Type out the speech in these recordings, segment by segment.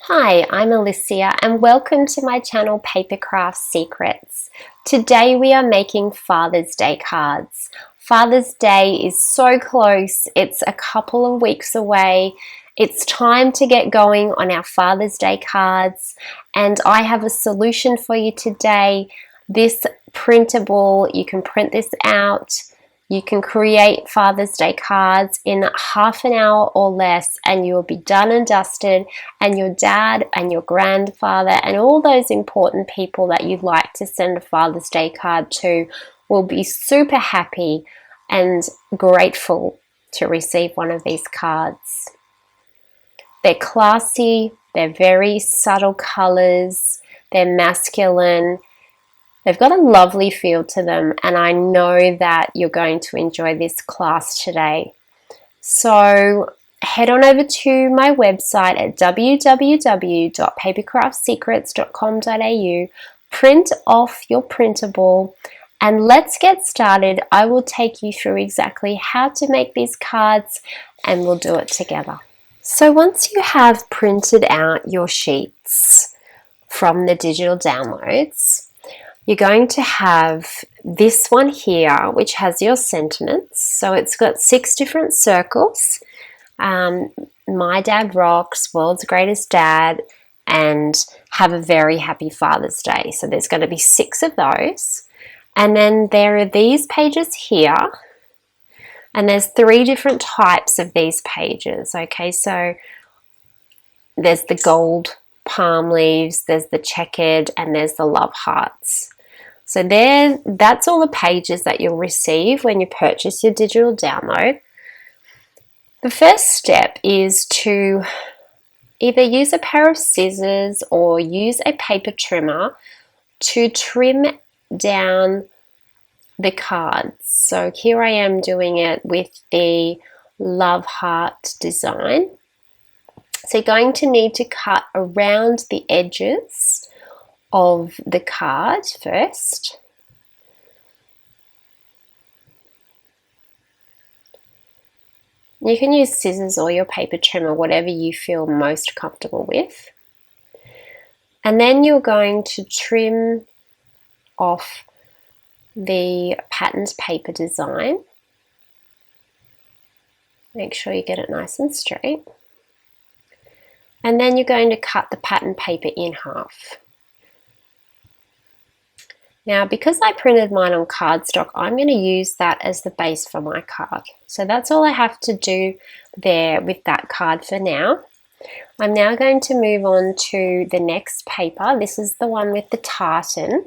Hi, I'm Alicia and welcome to my channel Papercraft Secrets. Today we are making Father's Day cards. Father's Day is so close, it's a couple of weeks away. It's time to get going on our Father's Day cards, and I have a solution for you today. This printable, you can print this out. You can create Father's Day cards in half an hour or less, and you'll be done and dusted, and your dad and your grandfather and all those important people that you'd like to send a Father's Day card to will be super happy and grateful to receive one of these cards. They're classy, they're very subtle colors, they're masculine. They've got a lovely feel to them, and I know that you're going to enjoy this class today. So head on over to my website at www.papercraftsecrets.com.au, print off your printable, and let's get started. I will take you through exactly how to make these cards, and we'll do it together. So once you have printed out your sheets from the digital downloads, you're going to have this one here, which has your sentiments. So it's got 6 different circles. My Dad Rocks, World's Greatest Dad, and Have a Very Happy Father's Day. So there's going to be 6 of those. And then there are these pages here. And there's 3 different types of these pages. Okay, so there's the gold palm leaves, there's the checkered, and there's the love hearts. So that's all the pages that you'll receive when you purchase your digital download. The first step is to either use a pair of scissors or use a paper trimmer to trim down the cards. So here I am doing it with the love heart design. So you're going to need to cut around the edges of the card first. You can use scissors or your paper trimmer, whatever you feel most comfortable with. And then you're going to trim off the patterned paper design. Make sure you get it nice and straight. And then you're going to cut the patterned paper in half. Now, because I printed mine on cardstock, I'm going to use that as the base for my card. So that's all I have to do there with that card for now. I'm now going to move on to the next paper. This is the one with the tartan.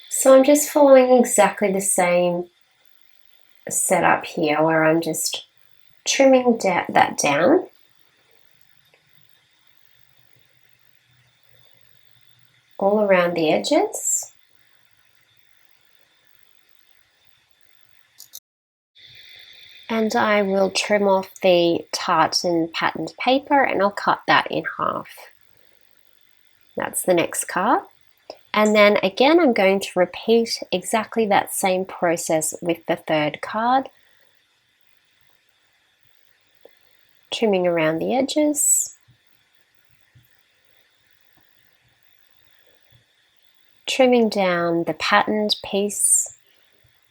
So I'm just following exactly the same setup here, where I'm just trimming that down. All around the edges. And I will trim off the tartan patterned paper, and I'll cut that in half. That's the next card. And then again, I'm going to repeat exactly that same process with the third card. Trimming around the edges. Trimming down the patterned piece,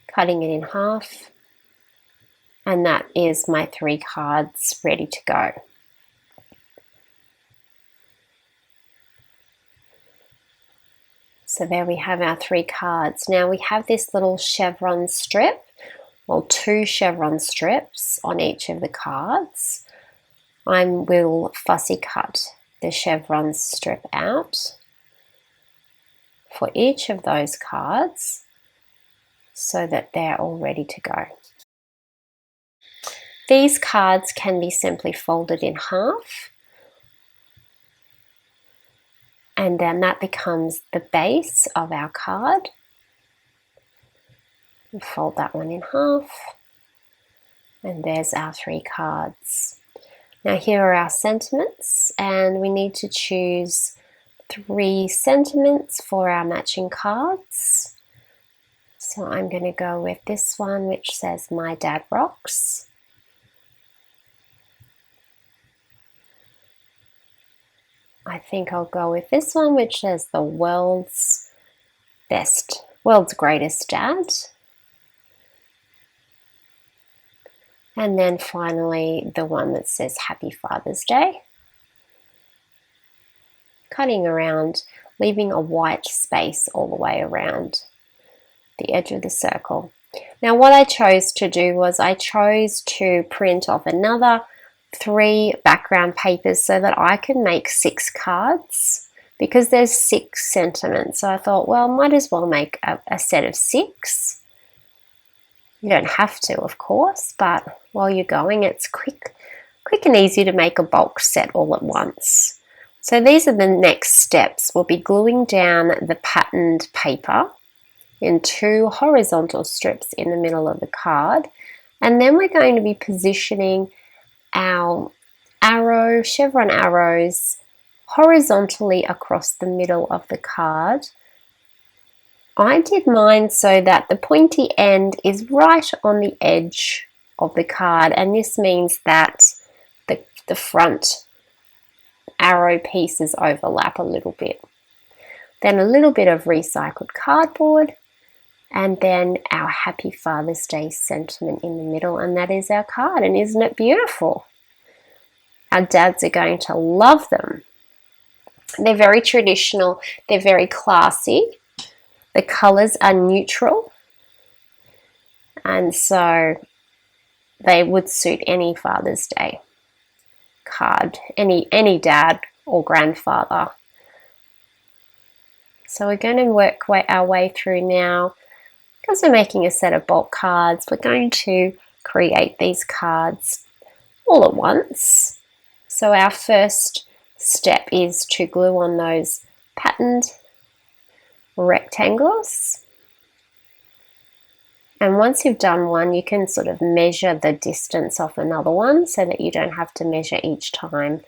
cutting it in half. And that is my 3 cards ready to go. So there we have our 3 cards. Now we have this little chevron strip, or 2 chevron strips on each of the cards. I will fussy cut the chevron strip out for each of those cards so that they're all ready to go. These cards can be simply folded in half, and then that becomes the base of our card. We fold that one in half, and there's our 3 cards. Now here are our sentiments, and we need to choose 3 sentiments for our matching cards. So I'm going to go with this one, which says My Dad Rocks. I think I'll go with this one, which says the world's greatest dad. And then finally the one that says Happy Father's Day. Cutting around, leaving a white space all the way around the edge of the circle. Now what I chose to do was I chose to print off another 3 background papers so that I can make 6 cards, because there's 6 sentiments. So I thought, well, might as well make a set of 6. You don't have to, of course, but while you're going, it's quick and easy to make a bulk set all at once. So these are the next steps. We'll be gluing down the patterned paper in 2 horizontal strips in the middle of the card, and then we're going to be positioning our chevron arrows horizontally across the middle of the card. I did mine so that the pointy end is right on the edge of the card, and this means that the front arrow pieces overlap a little bit. Then a little bit of recycled cardboard, and then our Happy Father's Day sentiment in the middle, and that is our card. And isn't it beautiful? Our dads are going to love them. They're very traditional, they're very classy. The colours are neutral, and so they would suit any Father's Day card, any dad or grandfather. So we're going to work our way through now. Because we're making a set of bulk cards, we're going to create these cards all at once. So our first step is to glue on those patterned rectangles, and once you've done one, you can sort of measure the distance off another one so that you don't have to measure each time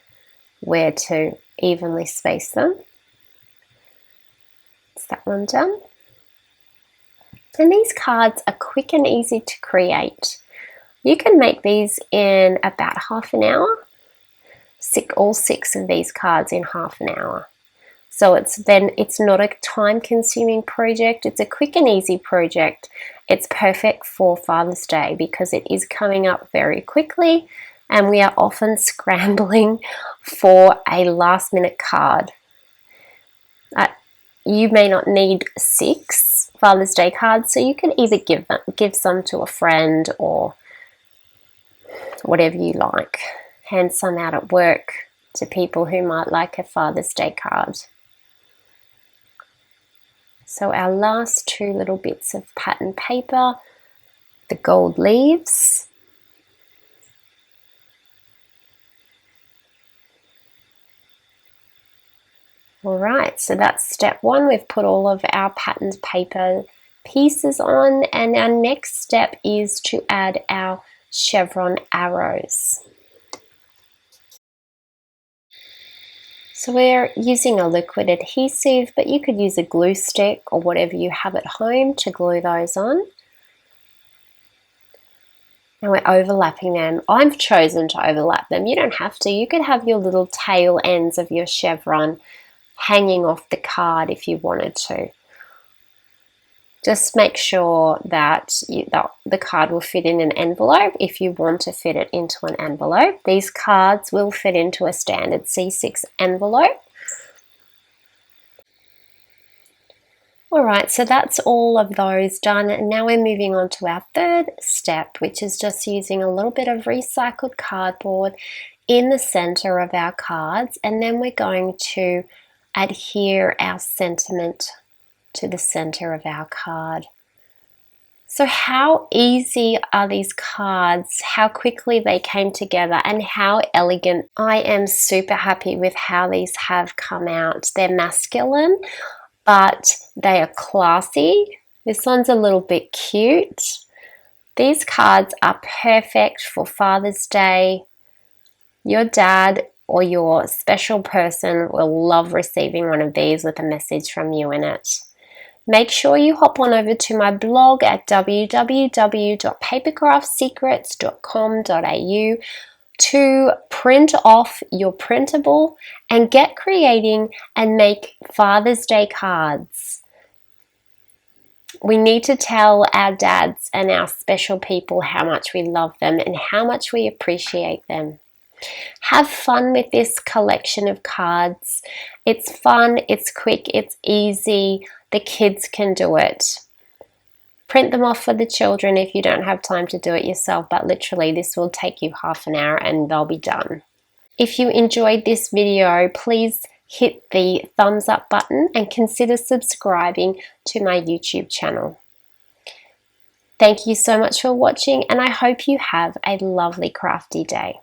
where to evenly space them. Is that one done? And these cards are quick and easy to create. You can make these in about half an hour. All 6 of these cards in half an hour. So it's not a time-consuming project, it's a quick and easy project. It's perfect for Father's Day because it is coming up very quickly and we are often scrambling for a last-minute card. You may not need 6 Father's Day cards, so you can either give some to a friend or whatever you like. Hand some out at work to people who might like a Father's Day card. So our last 2 little bits of patterned paper, the gold leaves. Alright, so that's step 1. We've put all of our patterned paper pieces on, and our next step is to add our chevron arrows. So we're using a liquid adhesive, but you could use a glue stick or whatever you have at home to glue those on. And we're overlapping them. I've chosen to overlap them. You don't have to. You could have your little tail ends of your chevron hanging off the card if you wanted to. Just make sure that the card will fit in an envelope if you want to fit it into an envelope. These cards will fit into a standard C6 envelope. Alright, so that's all of those done, and now we're moving on to our third step, which is just using a little bit of recycled cardboard in the center of our cards, and then we're going to adhere our sentiment to the center of our card. So how easy are these cards, how quickly they came together, and how elegant. I am super happy with how these have come out. They're masculine, but they are classy. This one's a little bit cute. These cards are perfect for Father's Day. Your dad or your special person will love receiving one of these with a message from you in it. Make sure you hop on over to my blog at www.papercraftsecrets.com.au. to print off your printable and get creating and make Father's Day cards. We need to tell our dads and our special people how much we love them and how much we appreciate them. Have fun with this collection of cards. It's fun, it's quick, it's easy. The kids can do it. Print them off for the children if you don't have time to do it yourself, but literally this will take you half an hour and they'll be done. If you enjoyed this video, please hit the thumbs up button and consider subscribing to my YouTube channel. Thank you so much for watching, and I hope you have a lovely crafty day.